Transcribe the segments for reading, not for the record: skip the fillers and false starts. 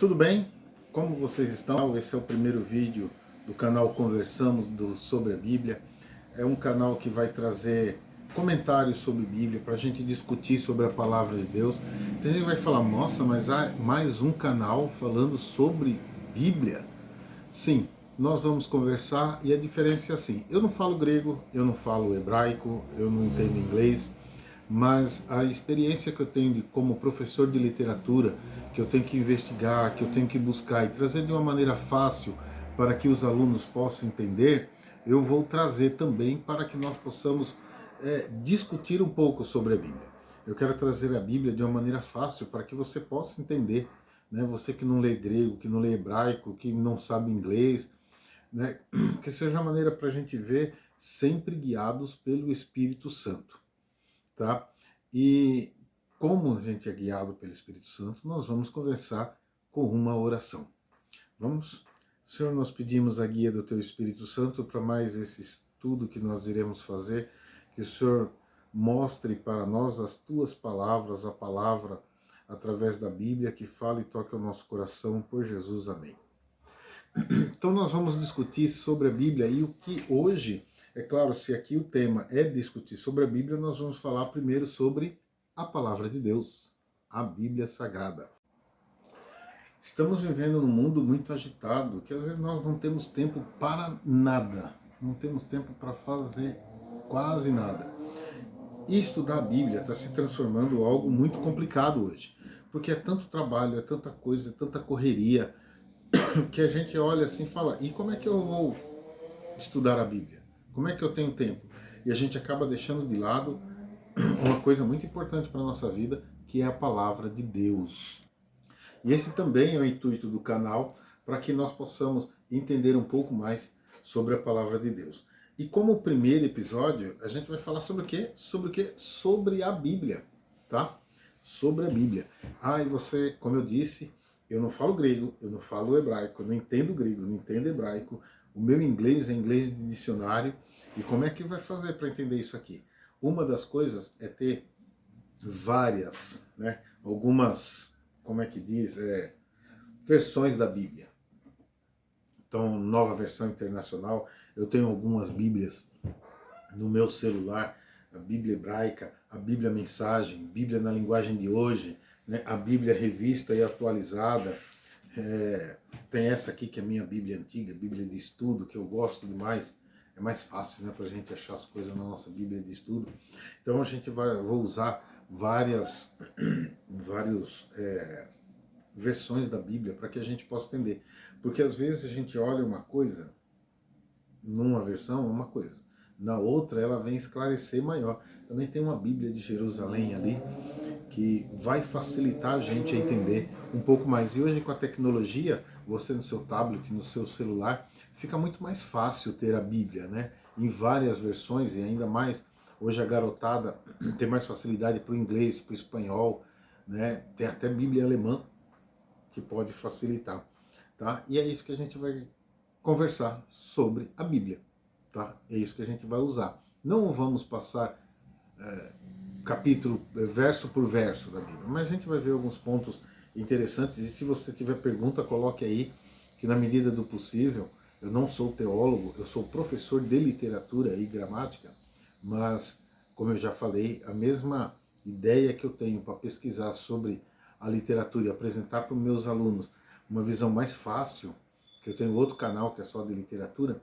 Tudo bem? Como vocês estão? Esse é o primeiro vídeo do canal Conversamos sobre a Bíblia. É um canal que vai trazer comentários sobre Bíblia para a gente discutir sobre a palavra de Deus. Então a gente vai falar, nossa, mas há mais um canal falando sobre Bíblia? Sim, nós vamos conversar e a diferença é assim, eu não falo grego, eu não falo hebraico, eu não entendo inglês, mas a experiência que eu tenho como professor de literatura, que eu tenho que investigar, que eu tenho que buscar e trazer de uma maneira fácil para que os alunos possam entender, eu vou trazer também para que nós possamos discutir um pouco sobre a Bíblia. Eu quero trazer a Bíblia de uma maneira fácil para que você possa entender, né? Você que não lê grego, que não lê hebraico, que não sabe inglês, né? Que seja uma maneira para a gente ver sempre guiados pelo Espírito Santo. Tá? E como a gente é guiado pelo Espírito Santo, nós vamos conversar com uma oração. Vamos? Senhor, nós pedimos a guia do Teu Espírito Santo para mais esse estudo que nós iremos fazer, que o Senhor mostre para nós as Tuas palavras, a palavra através da Bíblia, que fale e toque o nosso coração, por Jesus, amém. Então nós vamos discutir sobre a Bíblia e o que hoje, é claro, se aqui o tema é discutir sobre a Bíblia, nós vamos falar primeiro sobre a palavra de Deus, a Bíblia Sagrada. Estamos vivendo num mundo muito agitado, que às vezes nós não temos tempo para nada, não temos tempo para fazer quase nada. E estudar a Bíblia está se transformando em algo muito complicado hoje, porque é tanto trabalho, é tanta coisa, é tanta correria, que a gente olha assim e fala, e como é que eu vou estudar a Bíblia? Como é que eu tenho tempo? E a gente acaba deixando de lado uma coisa muito importante para a nossa vida, que é a palavra de Deus. E esse também é o intuito do canal, para que nós possamos entender um pouco mais sobre a palavra de Deus. E como primeiro episódio, a gente vai falar sobre o quê? Sobre o quê? Sobre a Bíblia, tá? Sobre a Bíblia. Ah, e você, como eu disse, eu não falo grego, eu não falo hebraico, eu não entendo grego, eu não entendo hebraico. O meu inglês é inglês de dicionário. E como é que vai fazer para entender isso aqui? Uma das coisas é ter várias, né? Algumas, como é que diz, versões da Bíblia. Então, nova versão internacional, eu tenho algumas Bíblias no meu celular, a Bíblia hebraica, a Bíblia mensagem, Bíblia na linguagem de hoje, né? A Bíblia revista e atualizada. Tem essa aqui que é a minha Bíblia antiga, Bíblia de estudo, que eu gosto demais. É mais fácil, né, para a gente achar as coisas na nossa Bíblia de estudo. Então a gente vou usar várias versões da Bíblia para que a gente possa entender. Porque às vezes a gente olha uma coisa, numa versão, uma coisa. Na outra, ela vem esclarecer maior. Também tem uma Bíblia de Jerusalém ali, que vai facilitar a gente a entender um pouco mais. E hoje, com a tecnologia, você no seu tablet, no seu celular, fica muito mais fácil ter a Bíblia, né? Em várias versões, e ainda mais, hoje a garotada tem mais facilidade para o inglês, para o espanhol, né? Tem até Bíblia alemã, que pode facilitar, tá? E é isso que a gente vai conversar sobre a Bíblia, tá? É isso que a gente vai usar. Não vamos passar capítulo, verso por verso da Bíblia, mas a gente vai ver alguns pontos interessantes e se você tiver pergunta, coloque aí, que na medida do possível, eu não sou teólogo, eu sou professor de literatura e gramática, mas, como eu já falei, a mesma ideia que eu tenho para pesquisar sobre a literatura e apresentar para os meus alunos uma visão mais fácil, que eu tenho outro canal que é só de literatura,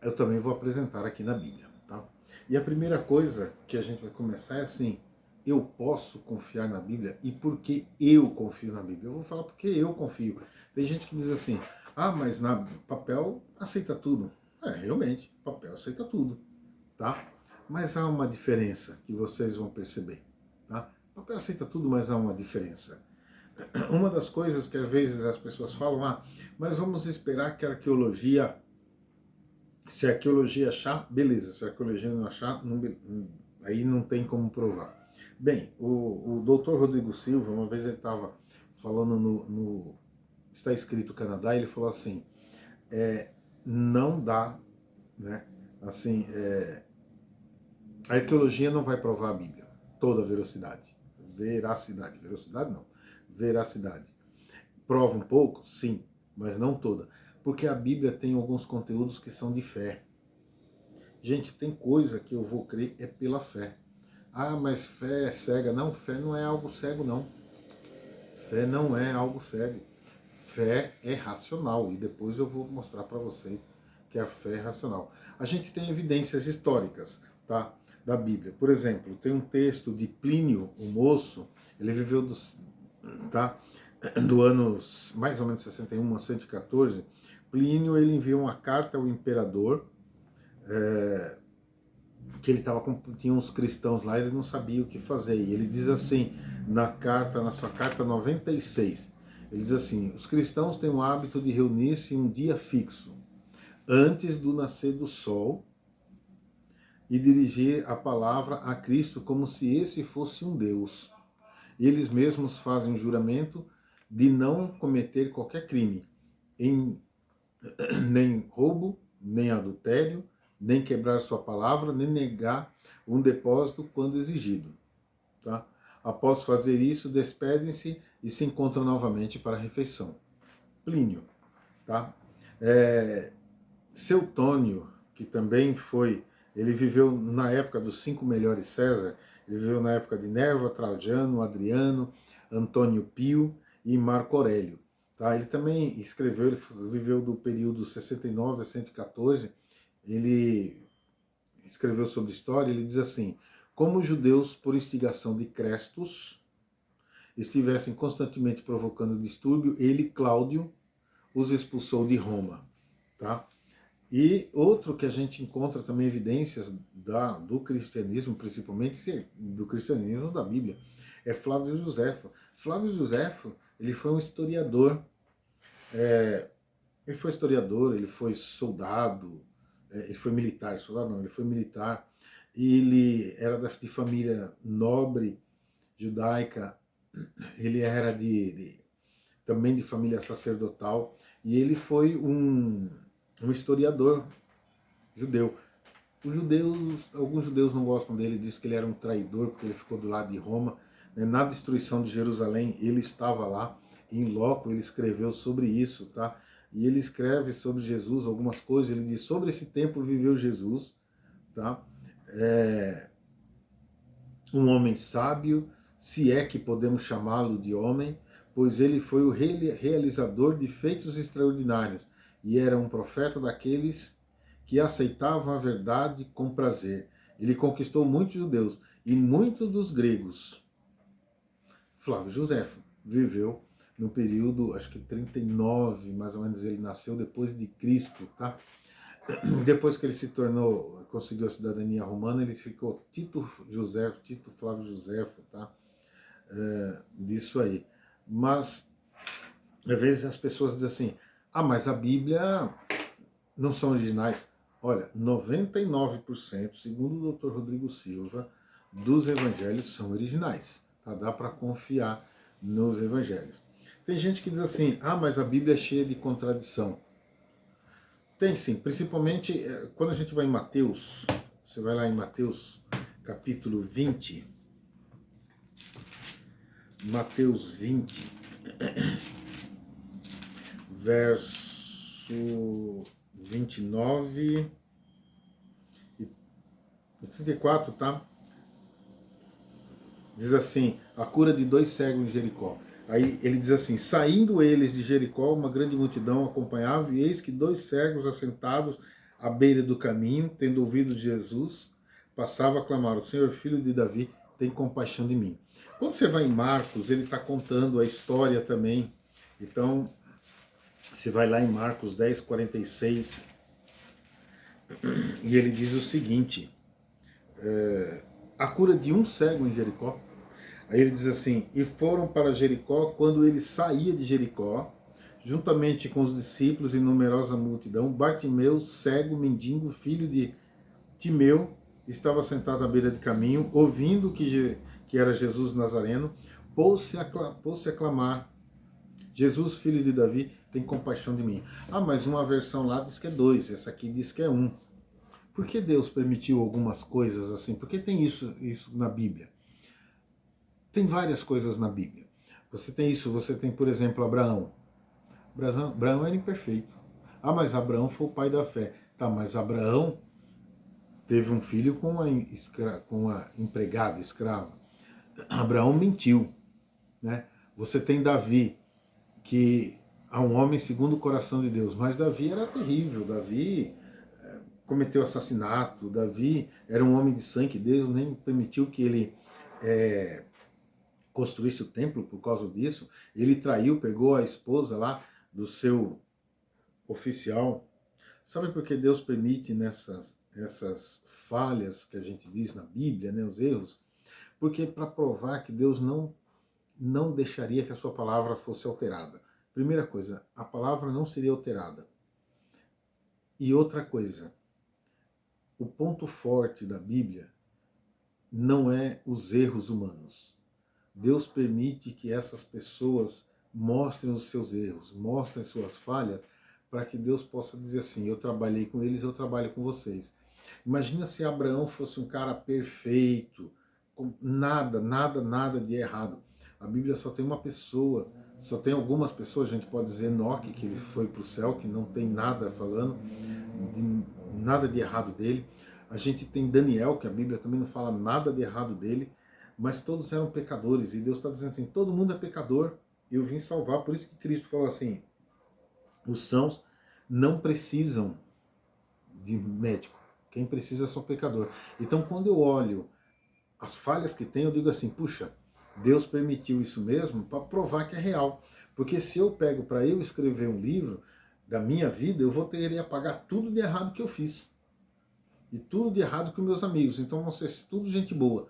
eu também vou apresentar aqui na Bíblia. Tá? E a primeira coisa que a gente vai começar é assim, eu posso confiar na Bíblia e por que eu confio na Bíblia? Eu vou falar porque eu confio. Tem gente que diz assim, ah, mas na papel aceita tudo. Realmente, papel aceita tudo, tá? Mas há uma diferença que vocês vão perceber, tá? Papel aceita tudo, mas há uma diferença. Uma das coisas que às vezes as pessoas falam, ah, mas vamos esperar que a arqueologia, se a arqueologia achar, beleza, se a arqueologia não achar, não, aí não tem como provar. Bem, o doutor Rodrigo Silva, uma vez ele estava falando está escrito Canadá, ele falou assim, não dá, né, assim, a arqueologia não vai provar a Bíblia, toda a veracidade, velocidade não, veracidade. prova um pouco? Sim, mas não toda. Porque a Bíblia tem alguns conteúdos que são de fé. Gente, tem coisa que eu vou crer é pela fé. Ah, mas fé é cega. Não, fé não é algo cego, não. Fé não é algo cego. Fé é racional. E depois eu vou mostrar para vocês que a fé é racional. A gente tem evidências históricas, tá, da Bíblia. Por exemplo, tem um texto de Plínio, o Moço. Ele viveu do anos mais ou menos 61 a 114. Plínio, ele enviou uma carta ao imperador, que ele tinha uns cristãos lá, ele não sabia o que fazer. E ele diz assim, na sua carta 96, ele diz assim: os cristãos têm o hábito de reunir-se em um dia fixo, antes do nascer do sol, e dirigir a palavra a Cristo como se esse fosse um Deus. E eles mesmos fazem um juramento de não cometer qualquer crime, nem roubo, nem adultério, nem quebrar sua palavra, nem negar um depósito quando exigido. Tá? Após fazer isso, despedem-se e se encontram novamente para a refeição. Plínio. Tá? Seutônio, que também ele viveu na época dos 5 melhores César, ele viveu na época de Nerva, Trajano, Adriano, Antônio Pio e Marco Aurélio. Tá? Ele também escreveu, ele viveu do período 69 a 114, ele escreveu sobre história, ele diz assim: como os judeus, por instigação de Crestus, estivessem constantemente provocando distúrbio, ele, Cláudio, os expulsou de Roma. Tá? E outro que a gente encontra também evidências do cristianismo, principalmente do cristianismo da Bíblia, é Flávio Josefo. Flávio Josefo, ele foi um historiador, ele foi soldado, ele foi militar, soldado não, ele foi militar, e ele era de família nobre, judaica, ele era também de família sacerdotal, e ele foi um historiador judeu. Alguns judeus não gostam dele, dizem que ele era um traidor porque ele ficou do lado de Roma. Na destruição de Jerusalém, ele estava lá, em loco, ele escreveu sobre isso, tá? E ele escreve sobre Jesus algumas coisas, ele diz: sobre esse tempo viveu Jesus, tá? Um homem sábio, se é que podemos chamá-lo de homem, pois ele foi o realizador de feitos extraordinários, e era um profeta daqueles que aceitavam a verdade com prazer. Ele conquistou muitos judeus e muitos dos gregos. Flávio Josefo viveu no período, acho que 39, mais ou menos, ele nasceu depois de Cristo, tá? Depois que ele conseguiu a cidadania romana, ele ficou Tito Flávio Josefo, tá? Disso aí. Mas, às vezes as pessoas dizem assim: ah, mas a Bíblia não são originais. Olha, 99%, segundo o Dr. Rodrigo Silva, dos evangelhos são originais. Tá? Dá para confiar nos evangelhos. Tem gente que diz assim: ah, mas a Bíblia é cheia de contradição. Tem sim, principalmente quando a gente vai em Mateus, você vai lá em Mateus capítulo 20, Mateus 20, verso 29 e 34, tá? Diz assim: a cura de 2 cegos em Jericó. Aí ele diz assim: saindo eles de Jericó, uma grande multidão acompanhava, e eis que 2 cegos assentados à beira do caminho, tendo ouvido de Jesus, passavam a clamar: o Senhor, filho de Davi, tem compaixão de mim. Quando você vai em Marcos, ele está contando a história também. Então, você vai lá em Marcos 10, 46, e ele diz o seguinte: a cura de um cego em Jericó. Aí ele diz assim: e foram para Jericó. Quando ele saía de Jericó, juntamente com os discípulos e numerosa multidão, Bartimeu, cego, mendigo, filho de Timeu, estava sentado à beira de caminho, ouvindo que era Jesus Nazareno, pôs-se a clamar: Jesus, filho de Davi, tem compaixão de mim. Ah, mas uma versão lá diz que é 2, essa aqui diz que é 1. Por que Deus permitiu algumas coisas assim? Por que tem isso na Bíblia? Tem várias coisas na Bíblia. Você tem isso, você tem, por exemplo, Abraão. Abraão era imperfeito. Ah, mas Abraão foi o pai da fé. Tá, mas Abraão teve um filho com uma empregada, escrava. Abraão mentiu, né? Você tem Davi, que é um homem segundo o coração de Deus, mas Davi era terrível. Davi cometeu assassinato. Davi era um homem de sangue. Deus nem permitiu que ele construísse o templo por causa disso. Ele traiu, pegou a esposa lá do seu oficial. Sabe por que Deus permite essas falhas que a gente diz na Bíblia, né, os erros? Porque para provar que Deus não deixaria que a sua palavra fosse alterada. Primeira coisa, a palavra não seria alterada. E outra coisa, o ponto forte da Bíblia não é os erros humanos. Deus permite que essas pessoas mostrem os seus erros, mostrem suas falhas, para que Deus possa dizer assim: eu trabalhei com eles, eu trabalho com vocês. Imagina se Abraão fosse um cara perfeito, com nada de errado. A Bíblia só tem uma pessoa, só tem algumas pessoas, a gente pode dizer Enoque, que ele foi para o céu, que não tem nada falando, nada de errado dele. A gente tem Daniel, que a Bíblia também não fala nada de errado dele, mas todos eram pecadores, e Deus está dizendo assim: todo mundo é pecador, eu vim salvar. Por isso que Cristo falou assim: os sãos não precisam de médico, quem precisa é só pecador. Então, quando eu olho as falhas que tem, eu digo assim: puxa, Deus permitiu isso mesmo para provar que é real. Porque se eu pego para eu escrever um livro da minha vida, eu vou ter que apagar tudo de errado que eu fiz. E tudo de errado com meus amigos. Então vão ser tudo gente boa.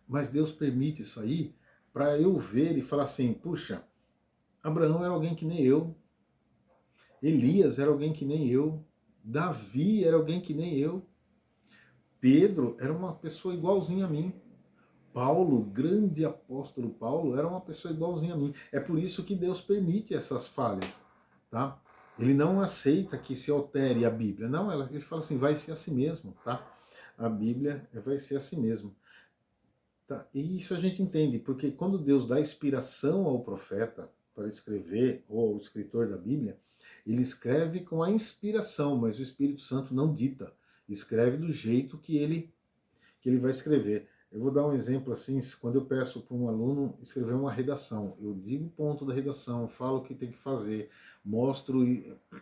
Mas Deus permite isso aí para eu ver e falar assim: puxa, Abraão era alguém que nem eu. Elias era alguém que nem eu. Davi era alguém que nem eu. Pedro era uma pessoa igualzinha a mim. Paulo, grande apóstolo Paulo, era uma pessoa igualzinha a mim. É por isso que Deus permite essas falhas, tá? Ele não aceita que se altere a Bíblia. Não, ele fala assim: vai ser assim mesmo, tá? A Bíblia vai ser assim mesmo. Tá? E isso a gente entende, porque quando Deus dá inspiração ao profeta para escrever, ou ao escritor da Bíblia, ele escreve com a inspiração, mas o Espírito Santo não dita. Escreve do jeito que ele vai escrever. Eu vou dar um exemplo assim: quando eu peço para um aluno escrever uma redação, eu digo o ponto da redação, falo o que tem que fazer, mostro,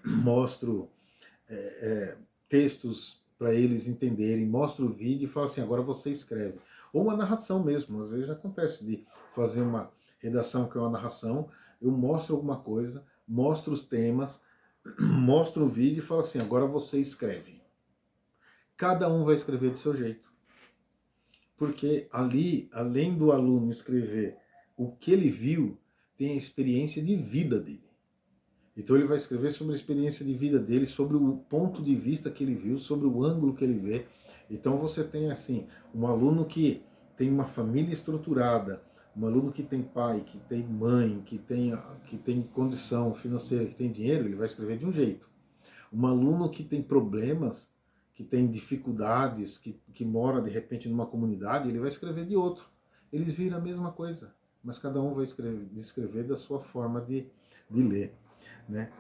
mostro textos para eles entenderem, mostro o vídeo e falo assim: agora você escreve. Ou uma narração mesmo, às vezes acontece de fazer uma redação que é uma narração, eu mostro alguma coisa, mostro os temas, mostro o vídeo e falo assim: agora você escreve. Cada um vai escrever de seu jeito. Porque ali, além do aluno escrever o que ele viu, tem a experiência de vida dele. Então ele vai escrever sobre a experiência de vida dele, sobre o ponto de vista que ele viu, sobre o ângulo que ele vê. Então você tem assim, um aluno que tem uma família estruturada, um aluno que tem pai, que tem mãe, que tem condição financeira, que tem dinheiro, ele vai escrever de um jeito. Um aluno que tem problemas, que tem dificuldades, que mora de repente numa comunidade, ele vai escrever de outro. Eles viram a mesma coisa, mas cada um vai descrever da sua forma de ler. Né?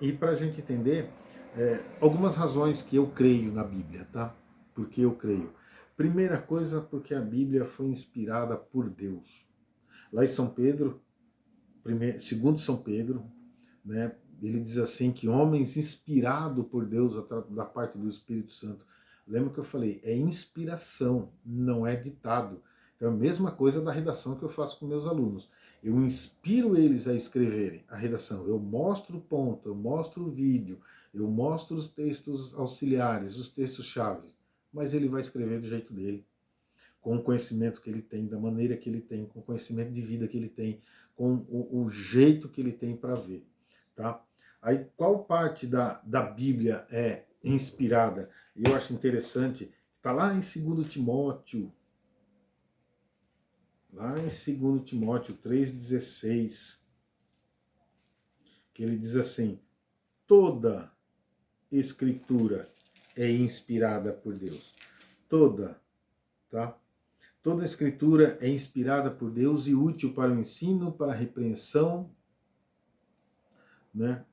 E para a gente entender, algumas razões que eu creio na Bíblia, tá? Porque eu creio. Primeira coisa, porque a Bíblia foi inspirada por Deus. Lá em São Pedro, segundo São Pedro, né, ele diz assim que homens inspirados por Deus da parte do Espírito Santo. Lembra que eu falei? É inspiração, não é ditado. Então é a mesma coisa da redação que eu faço com meus alunos. Eu inspiro eles a escreverem a redação. Eu mostro o ponto, eu mostro o vídeo, eu mostro os textos auxiliares, os textos chaves. Mas ele vai escrever do jeito dele, com o conhecimento que ele tem, da maneira que ele tem, com o conhecimento de vida que ele tem, com o jeito que ele tem para ver. Tá? Aí, qual parte da Bíblia é inspirada? Eu acho interessante, está lá em 2 Timóteo, lá em 2 Timóteo 3,16, que ele diz assim: toda escritura é inspirada por Deus. Toda, tá? Toda a Escritura é inspirada por Deus e útil para o ensino, para a repreensão, né?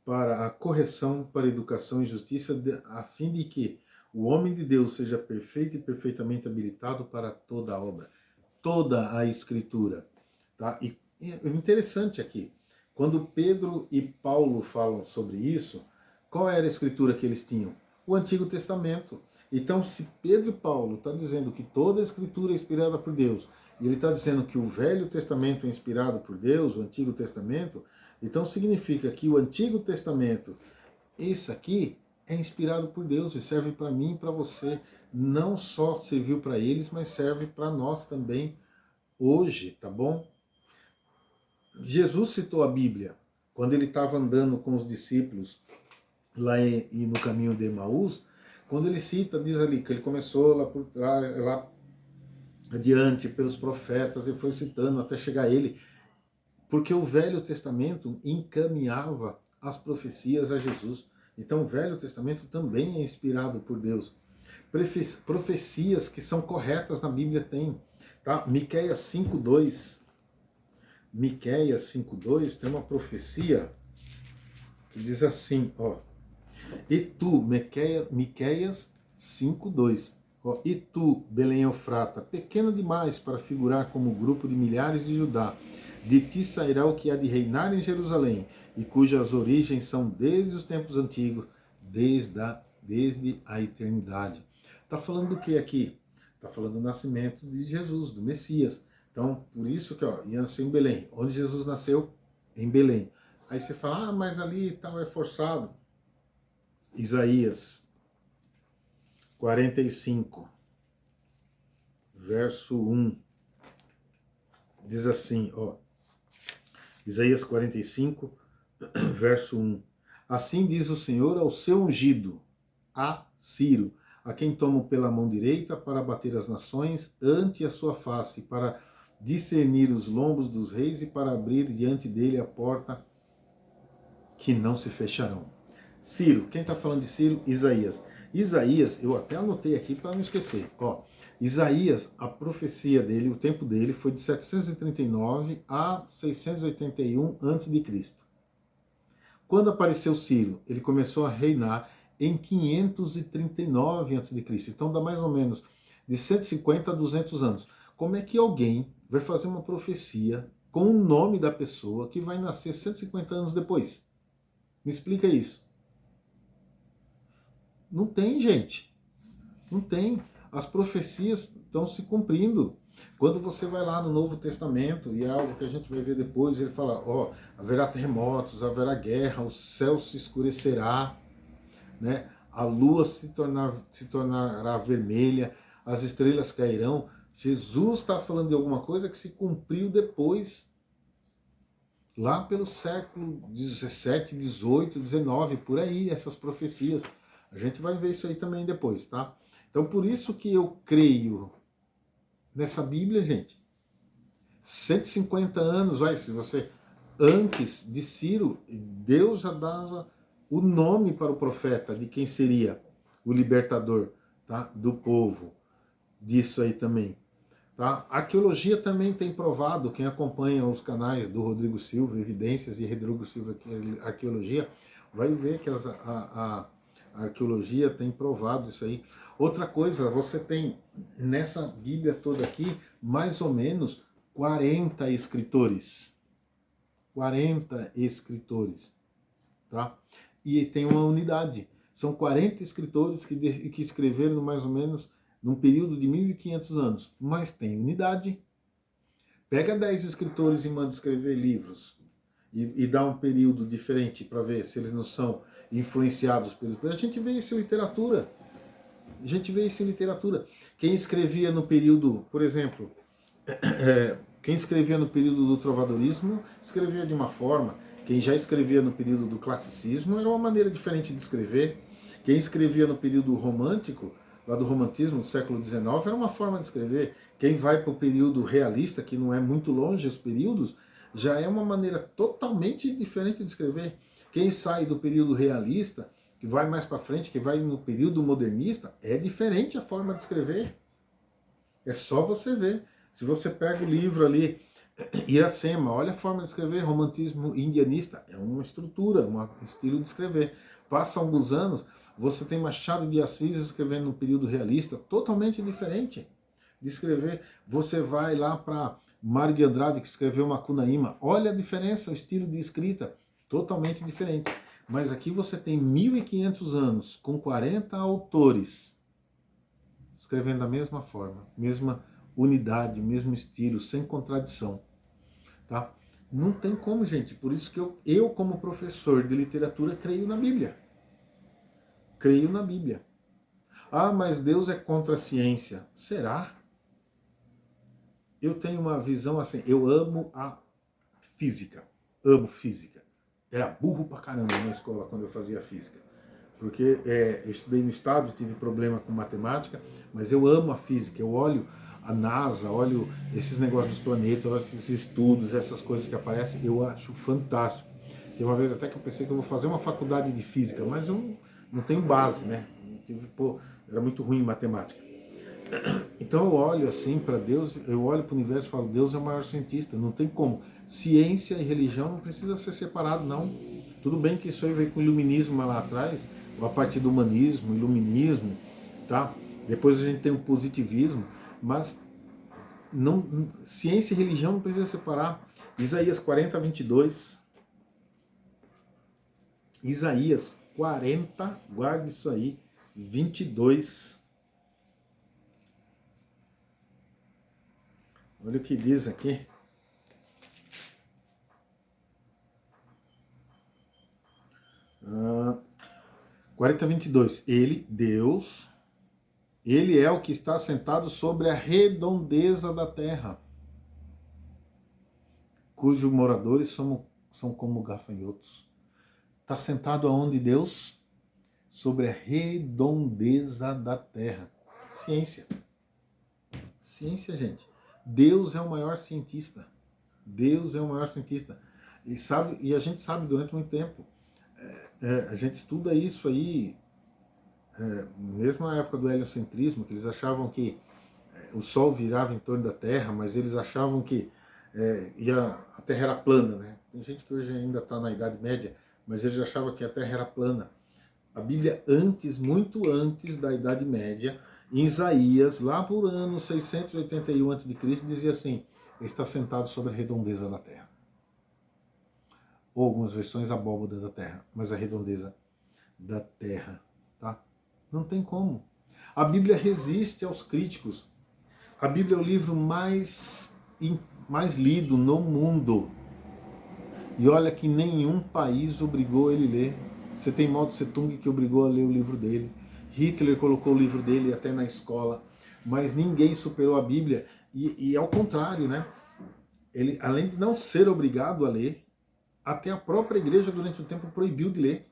Para a correção, para a educação e justiça, a fim de que o homem de Deus seja perfeito e perfeitamente habilitado para toda a obra. Toda a Escritura. Tá? E é interessante aqui, quando Pedro e Paulo falam sobre isso, qual era a Escritura que eles tinham? O Antigo Testamento. Então, se Pedro e Paulo estão dizendo que toda a Escritura é inspirada por Deus, e ele está dizendo que o Velho Testamento é inspirado por Deus, o Antigo Testamento, então significa que o Antigo Testamento, isso aqui, é inspirado por Deus e serve para mim e para você. Não só serviu para eles, mas serve para nós também hoje, tá bom? Jesus citou a Bíblia quando ele estava andando com os discípulos lá no caminho de Emaús. Quando ele cita, diz ali que ele começou lá por trás, lá adiante pelos profetas e foi citando até chegar a ele, porque o Velho Testamento encaminhava as profecias a Jesus. Então o Velho Testamento também é inspirado por Deus. Profecias que são corretas na Bíblia tem. Tá? Miqueias 5:2. Miqueias 5:2 tem uma profecia que diz assim, ó. E tu, Miqueias 5:2. E tu, Belém Eufrata, pequeno demais para figurar como grupo de milhares de Judá, de ti sairá o que há de reinar em Jerusalém, e cujas origens são desde os tempos antigos, desde a eternidade. Está falando do que aqui? Está falando do nascimento de Jesus, do Messias. Então, por isso que ia nascer em Belém. Onde Jesus nasceu? Em Belém. Aí você fala, mas ali tal é forçado. Isaías 45, verso 1, diz assim, ó, Isaías 45, verso 1, assim diz o Senhor ao seu ungido, a Ciro, a quem tomo pela mão direita para bater as nações ante a sua face, para discernir os lombos dos reis e para abrir diante dele a porta que não se fecharão. Ciro, quem está falando de Ciro? Isaías. Isaías, eu até anotei aqui para não esquecer. Ó, Isaías, a profecia dele, o tempo dele foi de 739 a 681 a.C. Quando apareceu Ciro, ele começou a reinar em 539 a.C. Então dá mais ou menos de 150 a 200 anos. Como é que alguém vai fazer uma profecia com o nome da pessoa que vai nascer 150 anos depois? Me explica isso. Não tem, gente. Não tem. As profecias estão se cumprindo. Quando você vai lá no Novo Testamento, e é algo que a gente vai ver depois, ele fala, ó, haverá terremotos, haverá guerra, o céu se escurecerá, né? A lua se tornará vermelha, as estrelas cairão. Jesus está falando de alguma coisa que se cumpriu depois, lá pelo século 17, 18, 19, por aí, essas profecias. A gente vai ver isso aí também depois, tá? Então, por isso que eu creio nessa Bíblia, gente. 150 anos, vai, se você... Antes de Ciro, Deus já dava o nome para o profeta de quem seria o libertador, tá? Do povo. Disso aí também. Tá? A arqueologia também tem provado, quem acompanha os canais do Rodrigo Silva, Evidências e Rodrigo Silva Arqueologia, vai ver que a arqueologia tem provado isso aí. Outra coisa, você tem nessa Bíblia toda aqui, mais ou menos 40 escritores. 40 escritores. Tá? E tem uma unidade. São 40 escritores que escreveram mais ou menos num período de 1500 anos. Mas tem unidade. Pega 10 escritores e manda escrever livros. E dá um período diferente para ver se eles não são influenciados pelos... A gente vê isso em literatura. A gente vê isso em literatura. Quem escrevia no período, por exemplo, quem escrevia no período do trovadorismo, escrevia de uma forma. Quem já escrevia no período do classicismo era uma maneira diferente de escrever. Quem escrevia no período romântico, lá do romantismo do século XIX, era uma forma de escrever. Quem vai para o período realista, que não é muito longe os períodos, já é uma maneira totalmente diferente de escrever. Quem sai do período realista, que vai mais para frente, que vai no período modernista, é diferente a forma de escrever. É só você ver. Se você pega o livro ali, Iracema, olha a forma de escrever, romantismo indianista, é uma estrutura, um estilo de escrever. Passa alguns anos, você tem Machado de Assis escrevendo no período realista, totalmente diferente de escrever. Você vai lá para Mário de Andrade, que escreveu Macunaíma, olha a diferença, o estilo de escrita, totalmente diferente. Mas aqui você tem 1500 anos, com 40 autores, escrevendo da mesma forma, mesma unidade, mesmo estilo, sem contradição, tá? Não tem como, gente. Por isso que eu como professor de literatura, creio na Bíblia. Creio na Bíblia. Ah, mas Deus é contra a ciência. Será? Eu tenho uma visão assim, eu amo a física. Amo física. Era burro pra caramba na escola quando eu fazia física. Porque eu estudei no estado, tive problema com matemática, mas eu amo a física, eu olho a NASA, olho esses negócios dos planetas, olho esses estudos, essas coisas que aparecem, eu acho fantástico. Tem uma vez até que eu pensei que eu vou fazer uma faculdade de física, mas eu não tenho base, né? Era muito ruim em matemática. Então eu olho assim para Deus, eu olho para o universo e falo, Deus é o maior cientista, não tem como. Ciência e religião não precisa ser separado, não. Tudo bem que isso aí veio com o iluminismo lá atrás, ou a partir do humanismo, iluminismo, tá? Depois a gente tem o positivismo, mas não, ciência e religião não precisa separar. Isaías 40, 22. Isaías 40, guarde isso aí, 22. Olha o que diz aqui. 40, 22. Ele, Deus, ele é o que está sentado sobre a redondeza da terra, cujos moradores são como gafanhotos. Está sentado aonde, Deus? Sobre a redondeza da terra. Ciência. Ciência, gente. Deus é o maior cientista. Deus é o maior cientista. E a gente sabe durante muito tempo. A gente estuda isso aí, mesmo na época do heliocentrismo, que eles achavam que o Sol virava em torno da Terra, mas eles achavam que a Terra era plana, né? Tem gente que hoje ainda está na Idade Média, mas eles achavam que a Terra era plana. A Bíblia antes, muito antes da Idade Média, em Isaías, lá por ano 681 a.C., dizia assim, ele está sentado sobre a redondeza da terra. Ou algumas versões, a abóbada da terra, mas a redondeza da terra, tá? Não tem como. A Bíblia resiste aos críticos. A Bíblia é o livro mais lido no mundo. E olha que nenhum país obrigou ele a ler. Você tem Mao Tse Tung que obrigou a ler o livro dele. Hitler colocou o livro dele até na escola. Mas ninguém superou a Bíblia. E ao contrário, né? Ele, além de não ser obrigado a ler, até a própria igreja durante o tempo proibiu de ler.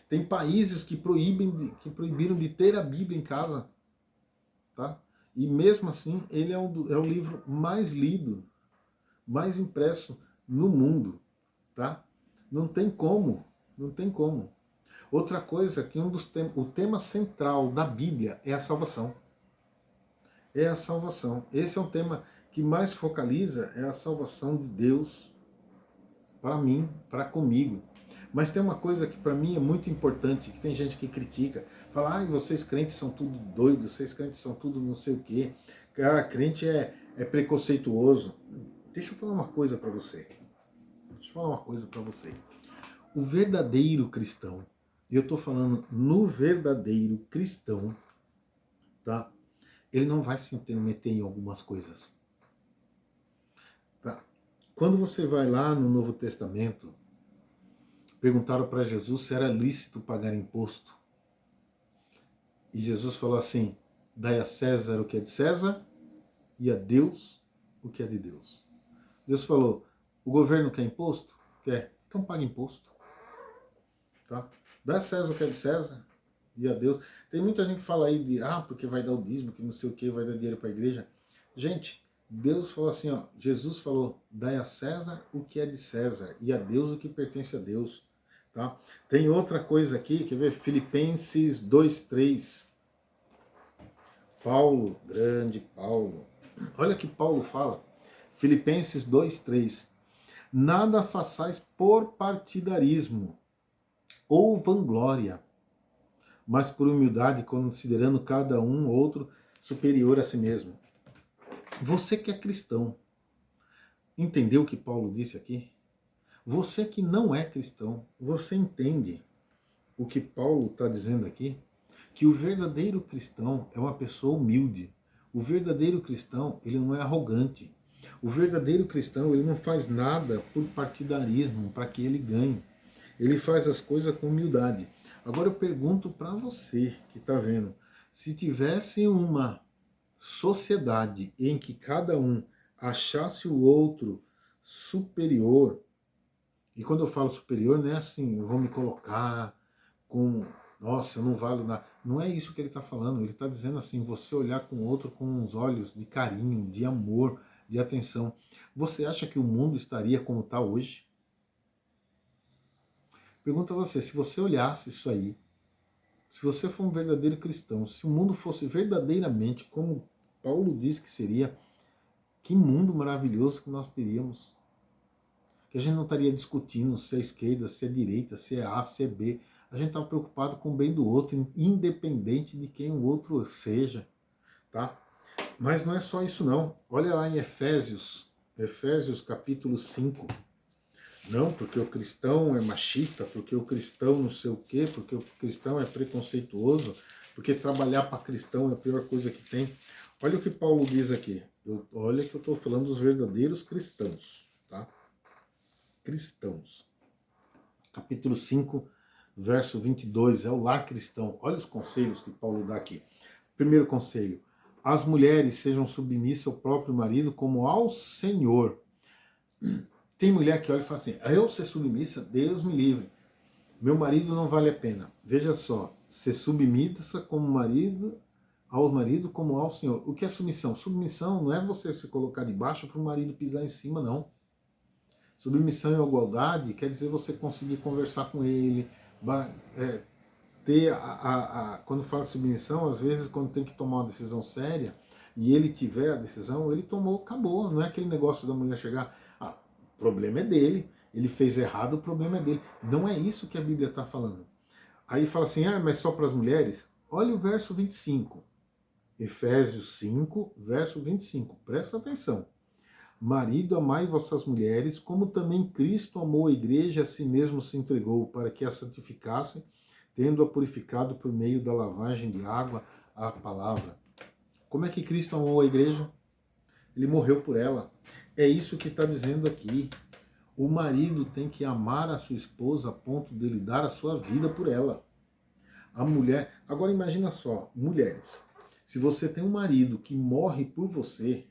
Tem países que proibiram de ter a Bíblia em casa. Tá? E mesmo assim, ele é o livro mais lido, mais impresso no mundo. Tá? Não tem como, não tem como. Outra coisa que o tema central da Bíblia é a salvação. É a salvação. Esse é um tema que mais focaliza, é a salvação de Deus para mim, para comigo. Mas tem uma coisa que para mim é muito importante, que tem gente que critica, fala, vocês crentes são tudo doidos, vocês crentes são tudo não sei o quê, crente é preconceituoso. Deixa eu falar uma coisa para você. O verdadeiro cristão, e eu estou falando no verdadeiro cristão, tá? Ele não vai se meter em algumas coisas. Tá? Quando você vai lá no Novo Testamento, perguntaram para Jesus se era lícito pagar imposto. E Jesus falou assim, dai a César o que é de César e a Deus o que é de Deus. Deus falou, o governo quer imposto? Quer. Então paga imposto. Tá? Dá a César o que é de César e a Deus. Tem muita gente que fala aí de, porque vai dar o dízimo, que não sei o que, vai dar dinheiro para a igreja. Gente, Deus falou assim, Jesus falou, dai a César o que é de César e a Deus o que pertence a Deus. Tá? Tem outra coisa aqui, quer ver? Filipenses 2:3. Paulo, grande Paulo. Olha que Paulo fala, Filipenses 2:3. Nada façais por partidarismo ou vanglória, mas por humildade, considerando cada um outro superior a si mesmo. Você que é cristão, entendeu o que Paulo disse aqui? Você que não é cristão, você entende o que Paulo está dizendo aqui? Que o verdadeiro cristão é uma pessoa humilde. O verdadeiro cristão, ele não é arrogante. O verdadeiro cristão, ele não faz nada por partidarismo, para que ele ganhe. Ele faz as coisas com humildade. Agora eu pergunto para você que está vendo, se tivesse uma sociedade em que cada um achasse o outro superior, e quando eu falo superior, não é assim, eu vou me colocar com, nossa, eu não valo nada. Não é isso que ele está falando. Ele está dizendo assim, você olhar com o outro com os olhos de carinho, de amor, de atenção. Você acha que o mundo estaria como está hoje? Pergunto a você, se você olhasse isso aí, se você for um verdadeiro cristão, se o mundo fosse verdadeiramente como Paulo diz que seria, que mundo maravilhoso que nós teríamos. Que a gente não estaria discutindo se é esquerda, se é direita, se é A, se é B. A gente estava preocupado com o bem do outro, independente de quem o outro seja, tá? Mas não é só isso não. Olha lá em Efésios capítulo 5. Não, porque o cristão é machista, porque o cristão não sei o quê, porque o cristão é preconceituoso, porque trabalhar para cristão é a pior coisa que tem. Olha o que Paulo diz aqui. Olha que eu estou falando dos verdadeiros cristãos, tá? Cristãos. Capítulo 5, verso 22, é o lar cristão. Olha os conselhos que Paulo dá aqui. Primeiro conselho, as mulheres sejam submissas ao próprio marido como ao Senhor. Tem mulher que olha e fala assim, eu ser submissa, Deus me livre. Meu marido não vale a pena. Veja só, ser submissa como marido, ao marido como ao Senhor. O que é submissão? Submissão não é você se colocar debaixo para o marido pisar em cima, não. Submissão e igualdade quer dizer você conseguir conversar com ele, ter quando fala de submissão, às vezes quando tem que tomar uma decisão séria e ele tiver a decisão, ele tomou, acabou. Não é aquele negócio da mulher chegar, o problema é dele, ele fez errado, o problema é dele. Não é isso que a Bíblia está falando. Aí fala assim, mas só para as mulheres? Olha o verso 25. Efésios 5, verso 25. Presta atenção. Marido, amai vossas mulheres, como também Cristo amou a igreja e a si mesmo se entregou, para que a santificasse, tendo-a purificado por meio da lavagem de água, a palavra. Como é que Cristo amou a igreja? Ele morreu por ela. É isso que está dizendo aqui. O marido tem que amar a sua esposa a ponto de lhe dar a sua vida por ela. A mulher... Agora imagina só, mulheres. Se você tem um marido que morre por você,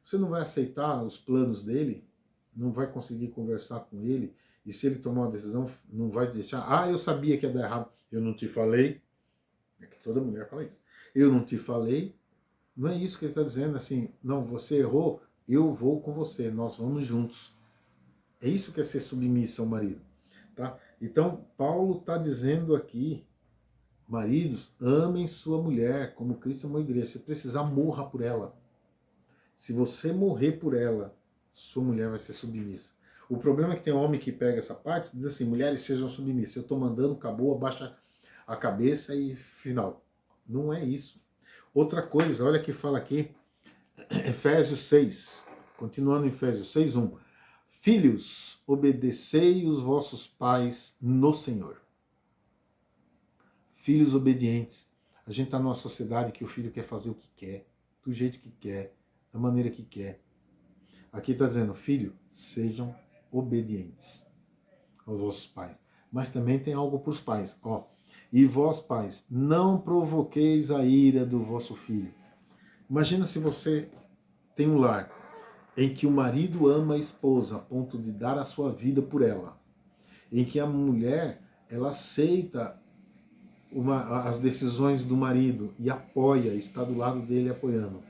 você não vai aceitar os planos dele, não vai conseguir conversar com ele, e se ele tomar uma decisão, não vai deixar, eu sabia que ia dar errado, eu não te falei, é que toda mulher fala isso, eu não te falei, não é isso que ele está dizendo, assim, não, você errou, eu vou com você, nós vamos juntos. É isso que é ser submissa ao marido, tá? Então, Paulo está dizendo aqui, maridos, amem sua mulher, como Cristo amou a igreja, se precisar, morra por ela. Se você morrer por ela, sua mulher vai ser submissa. O problema é que tem homem que pega essa parte e diz assim, mulheres sejam submissas. Eu estou mandando, acabou, abaixa a cabeça e final. Não é isso. Outra coisa, olha que fala aqui, Efésios 6, continuando em Efésios 6:1. Filhos, obedecei os vossos pais no Senhor. Filhos obedientes. A gente está numa sociedade que o filho quer fazer o que quer, do jeito que quer, da maneira que quer. Aqui está dizendo, filho, sejam obedientes aos vossos pais. Mas também tem algo para os pais. E vós, pais, não provoqueis a ira do vosso filho. Imagina se você tem um lar em que o marido ama a esposa a ponto de dar a sua vida por ela. Em que a mulher, ela aceita as decisões do marido e apoia, está do lado dele apoiando.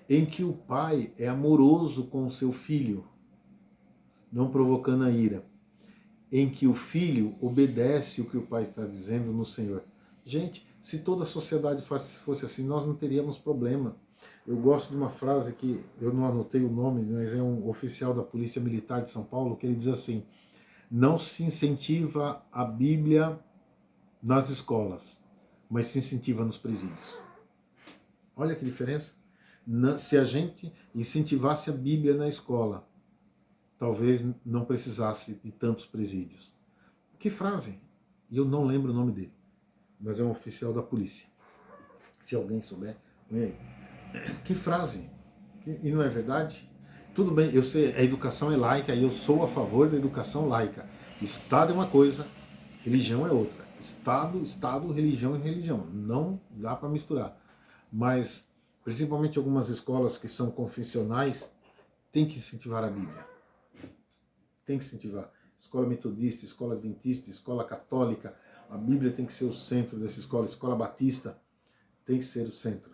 Em que o pai é amoroso com o seu filho, não provocando a ira. Em que o filho obedece o que o pai está dizendo no Senhor. Gente, Se toda a sociedade fosse assim, nós não teríamos problema. Eu gosto de uma frase que eu não anotei o nome, mas é um oficial da Polícia Militar de São Paulo, que ele diz assim: não se incentiva a Bíblia nas escolas, mas se incentiva nos presídios. Olha que diferença. Se a gente incentivasse a Bíblia na escola, talvez não precisasse de tantos presídios. Que frase? E eu não lembro o nome dele, mas é um oficial da polícia. Se alguém souber, põe aí. Que frase? E não é verdade? Tudo bem, eu sei, a educação é laica e eu sou a favor da educação laica. Estado é uma coisa, religião é outra. Estado, religião e religião. Não dá para misturar. Mas, principalmente algumas escolas que são confessionais, tem que incentivar a Bíblia. Tem que incentivar. Escola metodista, escola adventista, escola católica, a Bíblia tem que ser o centro dessa escola. Escola batista tem que ser o centro.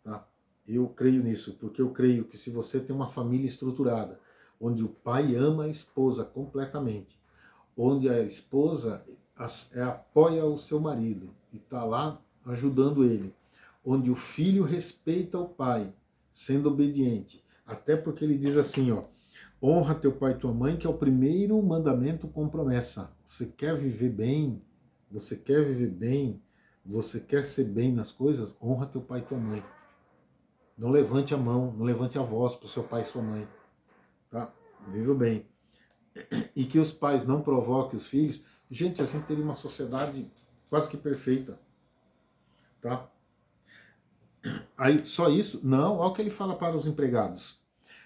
Tá? Eu creio nisso, porque eu creio que se você tem uma família estruturada, onde o pai ama a esposa completamente, onde a esposa apoia o seu marido e está lá ajudando ele, onde o filho respeita o pai, sendo obediente, até porque ele diz assim, ó, honra teu pai e tua mãe, que é o primeiro mandamento com promessa. Você quer viver bem? Você quer viver bem? Você quer ser bem nas coisas? Honra teu pai e tua mãe. Não levante a mão, não levante a voz para o seu pai e sua mãe. Tá? Viva bem. E que os pais não provoquem os filhos. Gente, assim teria uma sociedade quase que perfeita. Tá? Aí, só isso? Não, olha o que ele fala para os empregados.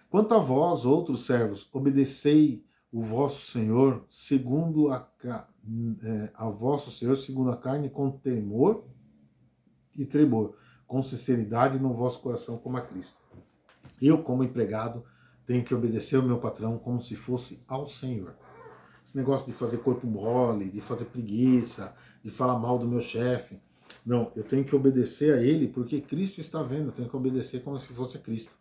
Quanto a vós, outros servos, obedecei o vosso Senhor segundo a vosso Senhor segundo a carne, com temor e tremor, com sinceridade no vosso coração, como a Cristo. Eu, como empregado, tenho que obedecer ao meu patrão como se fosse ao Senhor. Esse negócio de fazer corpo mole, de fazer preguiça, de falar mal do meu chefe. Não, eu tenho que obedecer a ele porque Cristo está vendo, eu tenho que obedecer como se fosse Cristo.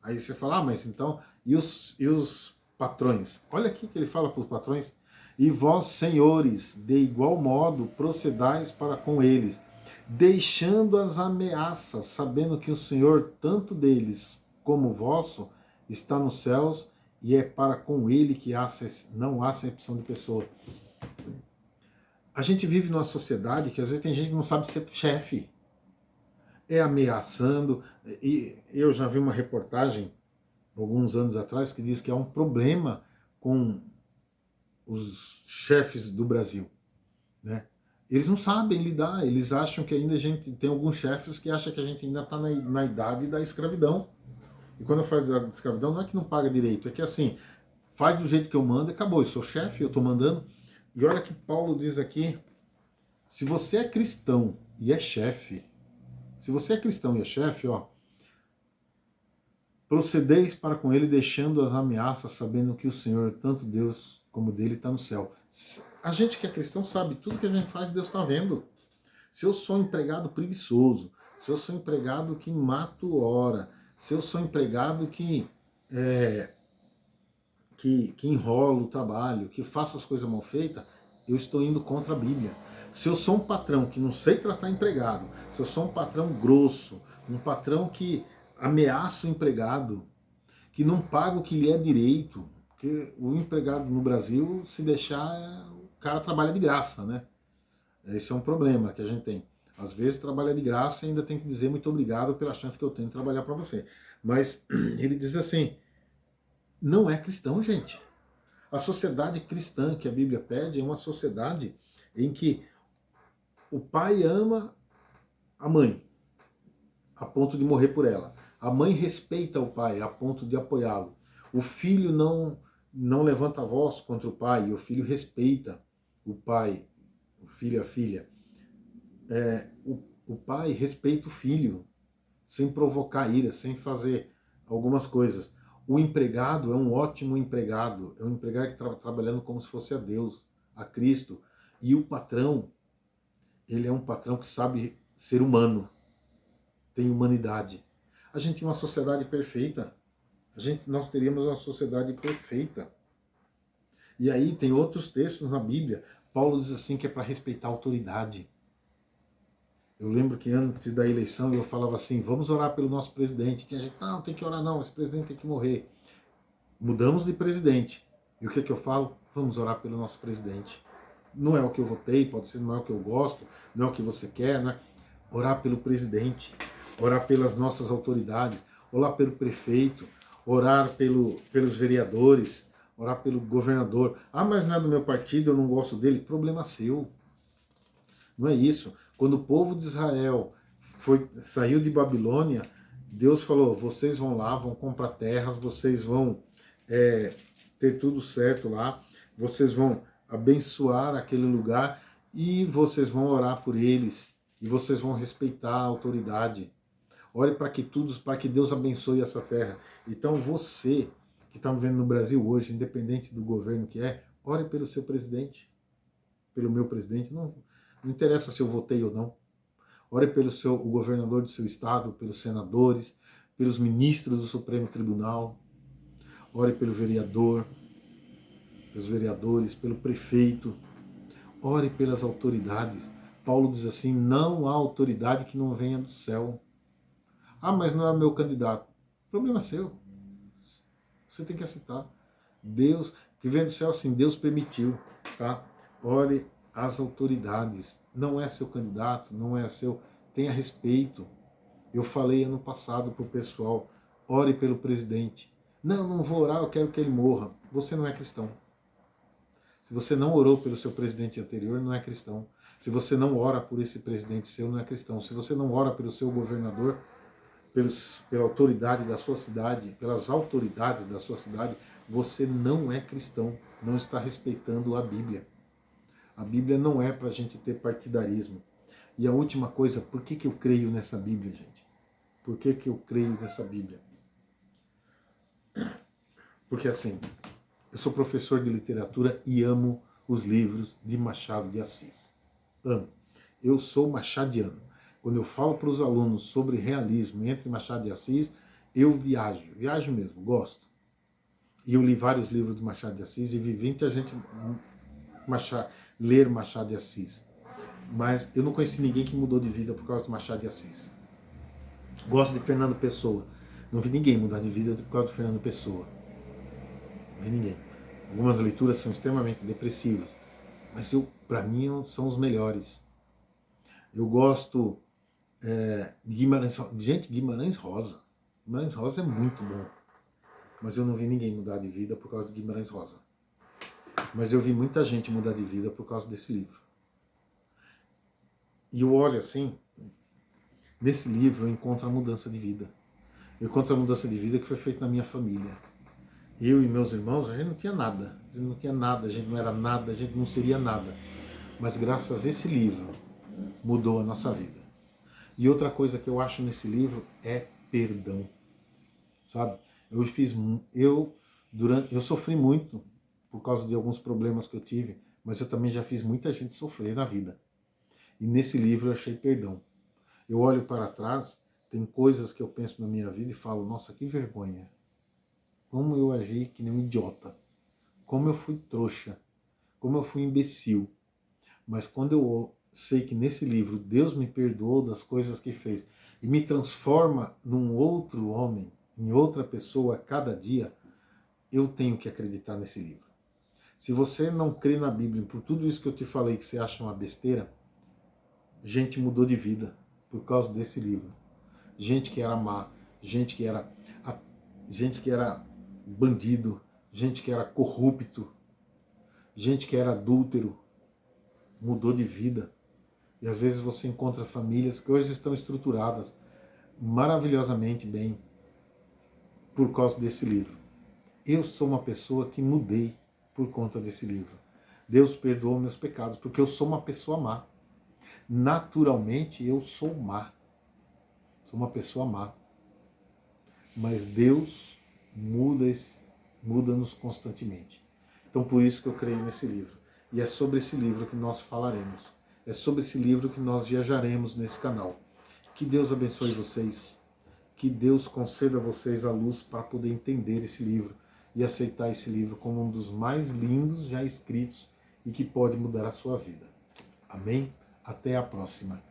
Aí você fala, ah, mas então, e os patrões? Olha aqui que ele fala para os patrões. E vós, senhores, de igual modo procedais para com eles, deixando as ameaças, sabendo que o Senhor, tanto deles como vosso, está nos céus, e é para com ele que não há acepção de pessoa. A gente vive numa sociedade que às vezes tem gente que não sabe ser chefe. É ameaçando. E eu já vi uma reportagem, alguns anos atrás, que diz que há um problema com os chefes do Brasil, né? Eles não sabem lidar, eles acham que ainda a gente tem alguns chefes que acham que a gente ainda está na idade da escravidão. E quando eu falo de escravidão, não é que não paga direito, é que assim, faz do jeito que eu mando e acabou. Eu sou chefe, eu estou mandando. E olha que Paulo diz aqui, se você é cristão e é chefe, se você é cristão e é chefe, ó, procedeis para com ele, deixando as ameaças, sabendo que o Senhor, tanto Deus como dele, está no céu. A gente que é cristão sabe, tudo que a gente faz, Deus está vendo. Se eu sou um empregado preguiçoso, se eu sou um empregado que mato hora, se eu sou um empregado que enrola o trabalho, que faça as coisas mal feitas, eu estou indo contra a Bíblia. Se eu sou um patrão que não sei tratar empregado, se eu sou um patrão grosso, um patrão que ameaça o empregado, que não paga o que lhe é direito, porque o empregado no Brasil, se deixar, o cara trabalha de graça, né? Esse é um problema que a gente tem. Às vezes trabalha de graça e ainda tem que dizer muito obrigado pela chance que eu tenho de trabalhar para você. Mas ele diz assim, não é cristão, gente. A sociedade cristã que a Bíblia pede é uma sociedade em que o pai ama a mãe, a ponto de morrer por ela. A mãe respeita o pai, a ponto de apoiá-lo. O filho não levanta a voz contra o pai, e o filho respeita o pai, o filho e a filha. O pai respeita o filho, sem provocar ira, sem fazer algumas coisas. O empregado é um ótimo empregado, é um empregado que está trabalhando como se fosse a Deus, a Cristo. E o patrão, ele é um patrão que sabe ser humano, tem humanidade. A gente tem uma sociedade perfeita, nós teríamos uma sociedade perfeita. E aí tem outros textos na Bíblia, Paulo diz assim que é para respeitar a autoridade. Eu lembro que antes da eleição eu falava assim, vamos orar pelo nosso presidente. Tinha gente, não, tem que orar não, esse presidente tem que morrer. Mudamos de presidente. E o que é que eu falo? Vamos orar pelo nosso presidente. Não é o que eu votei, pode ser, não é o que eu gosto, não é o que você quer, né? Orar pelo presidente, orar pelas nossas autoridades, orar pelo prefeito, orar pelos vereadores, orar pelo governador. Ah, mas não é do meu partido, eu não gosto dele. Problema seu. Não é isso. Quando o povo de Israel saiu de Babilônia, Deus falou, vocês vão lá, vão comprar terras, vocês vão ter tudo certo lá, vocês vão abençoar aquele lugar e vocês vão orar por eles e vocês vão respeitar a autoridade. Ore para que Deus abençoe essa terra. Então você que está vivendo no Brasil hoje, independente do governo que é, ore pelo seu presidente, pelo meu presidente, não interessa se eu votei ou não. Ore pelo o governador do seu estado, pelos senadores, pelos ministros do Supremo Tribunal. Ore pelo vereador, pelos vereadores, pelo prefeito. Ore pelas autoridades. Paulo diz assim, não há autoridade que não venha do céu. Ah, mas não é o meu candidato. Problema seu. Você tem que aceitar. Deus, que vem do céu assim, Deus permitiu, tá? Ore as autoridades. Não é seu candidato, não é seu. Tenha respeito. Eu falei ano passado pro pessoal, ore pelo presidente. Não, não vou orar, eu quero que ele morra. Você não é cristão. Se você não orou pelo seu presidente anterior, não é cristão. Se você não ora por esse presidente seu, não é cristão. Se você não ora pelo seu governador, pela autoridade da sua cidade, pelas autoridades da sua cidade, você não é cristão, não está respeitando a Bíblia. A Bíblia não é para a gente ter partidarismo. E a última coisa, por que eu creio nessa Bíblia, gente? Por que eu creio nessa Bíblia? Porque assim, eu sou professor de literatura e amo os livros de Machado de Assis. Amo. Eu sou machadiano. Quando eu falo para os alunos sobre realismo entre Machado de Assis, eu viajo mesmo, gosto. E eu li vários livros de Machado de Assis e vi 20 a gente ler Machado de Assis. Mas eu não conheci ninguém que mudou de vida por causa de Machado de Assis. Gosto de Fernando Pessoa. Não vi ninguém mudar de vida por causa de Fernando Pessoa. Não vi ninguém. Algumas leituras são extremamente depressivas, mas para mim são os melhores. Eu gosto de Guimarães Rosa. Gente, Guimarães Rosa. Guimarães Rosa é muito bom. Mas eu não vi ninguém mudar de vida por causa de Guimarães Rosa. Mas eu vi muita gente mudar de vida por causa desse livro. E eu olho assim, nesse livro eu encontro a mudança de vida. Eu encontro a mudança de vida que foi feita na minha família. Eu e meus irmãos, a gente não tinha nada. A gente não tinha nada, a gente não era nada, a gente não seria nada. Mas graças a esse livro, mudou a nossa vida. E outra coisa que eu acho nesse livro é perdão. Sabe? Eu sofri muito por causa de alguns problemas que eu tive, mas eu também já fiz muita gente sofrer na vida. E nesse livro eu achei perdão. Eu olho para trás, tem coisas que eu penso na minha vida e falo, nossa, que vergonha. Como eu agi que nem um idiota. Como eu fui trouxa. Como eu fui imbecil. Mas quando eu sei que nesse livro Deus me perdoou das coisas que fez e me transforma num outro homem, em outra pessoa a cada dia, eu tenho que acreditar nesse livro. Se você não crê na Bíblia, por tudo isso que eu te falei que você acha uma besteira, gente mudou de vida por causa desse livro. Gente que era má, gente que era bandido, gente que era corrupto, gente que era adúltero, mudou de vida. E às vezes você encontra famílias que hoje estão estruturadas maravilhosamente bem por causa desse livro. Eu sou uma pessoa que mudei por conta desse livro. Deus perdoou meus pecados, porque eu sou uma pessoa má. Naturalmente eu sou má. Sou uma pessoa má. Mas Deus muda-nos constantemente. Então por isso que eu creio nesse livro. E é sobre esse livro que nós falaremos. É sobre esse livro que nós viajaremos nesse canal. Que Deus abençoe vocês. Que Deus conceda a vocês a luz para poder entender esse livro e aceitar esse livro como um dos mais lindos já escritos e que pode mudar a sua vida. Amém? Até a próxima.